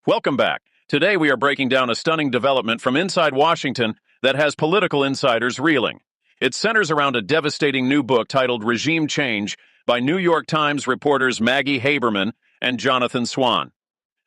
Welcome back. Today we are breaking down a stunning development from inside Washington that has political insiders reeling. It centers around a devastating new book titled Regime Change by New York Times reporters Maggie Haberman and Jonathan Swan.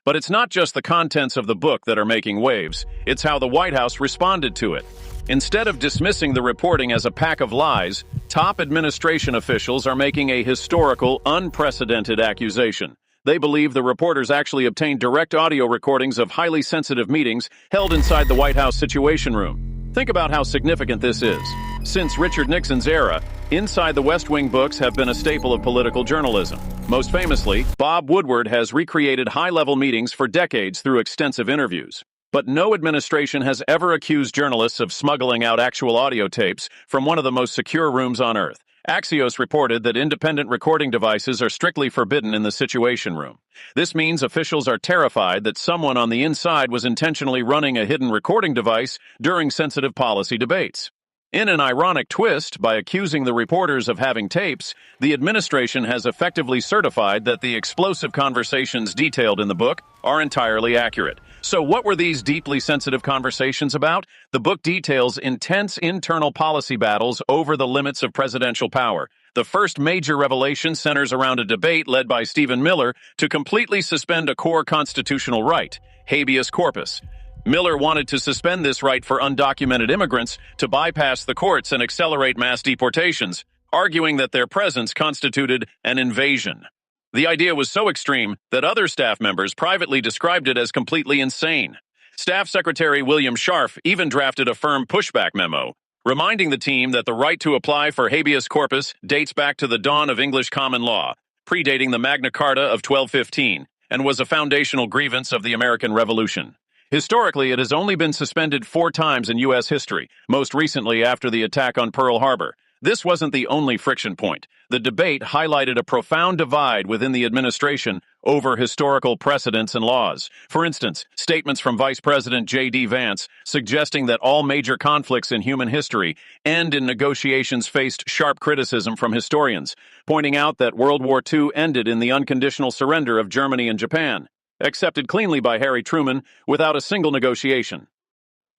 But it's not just the contents of the book that are making waves, it's how the White House responded to it. Instead of dismissing the reporting as a pack of lies, top administration officials are making a historical, unprecedented accusation. They believe the reporters actually obtained direct audio recordings of highly sensitive meetings held inside the White House Situation Room. Think about how significant this is. Since Richard Nixon's era, Inside the West Wing books have been a staple of political journalism. Most famously, Bob Woodward has recreated high-level meetings for decades through extensive interviews. But no administration has ever accused journalists of smuggling out actual audio tapes from one of the most secure rooms on Earth. Axios reported that independent recording devices are strictly forbidden in the Situation Room. This means officials are terrified that someone on the inside was intentionally running a hidden recording device during sensitive policy debates. In an ironic twist, by accusing the reporters of having tapes, the administration has effectively certified that the explosive conversations detailed in the book are entirely accurate. So what were these deeply sensitive conversations about? The book details intense internal policy battles over the limits of presidential power. The first major revelation centers around a debate led by Stephen Miller to completely suspend a core constitutional right, Habeas Corpus. Miller wanted to suspend this right for undocumented immigrants to bypass the courts and accelerate mass deportations, arguing that their presence constituted an invasion. The idea was so extreme that other staff members privately described it as completely insane. Staff Secretary William Scharf even drafted a firm pushback memo, reminding the team that the right to apply for habeas corpus dates back to the dawn of English common law, predating the Magna Carta of 1215, and was a foundational grievance of the American Revolution. Historically, it has only been suspended 4 times in U.S. history, most recently after the attack on Pearl Harbor. This wasn't the only friction point. The debate highlighted a profound divide within the administration over historical precedents and laws. For instance, statements from Vice President J.D. Vance suggesting that all major conflicts in human history end in negotiations faced sharp criticism from historians, pointing out that World War II ended in the unconditional surrender of Germany and Japan, accepted cleanly by Harry Truman without a single negotiation.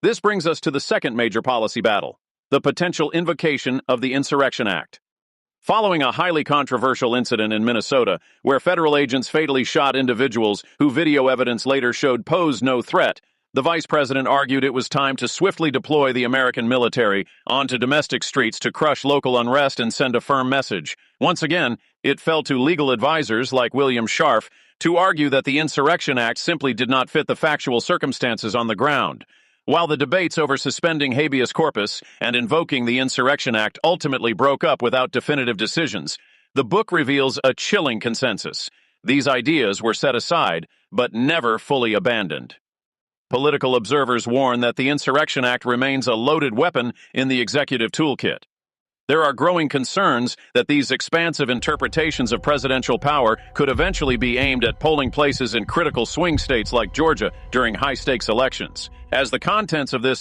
This brings us to the second major policy battle, the potential invocation of the Insurrection Act. Following a highly controversial incident in Minnesota, where federal agents fatally shot individuals who video evidence later showed posed no threat, the vice president argued it was time to swiftly deploy the American military onto domestic streets to crush local unrest and send a firm message. Once again, it fell to legal advisors like William Scharf to argue that the Insurrection Act simply did not fit the factual circumstances on the ground. While the debates over suspending habeas corpus and invoking the Insurrection Act ultimately broke up without definitive decisions, the book reveals a chilling consensus. These ideas were set aside, but never fully abandoned. Political observers warn that the Insurrection Act remains a loaded weapon in the executive toolkit. There are growing concerns that these expansive interpretations of presidential power could eventually be aimed at polling places in critical swing states like Georgia during high-stakes elections. As the contents of this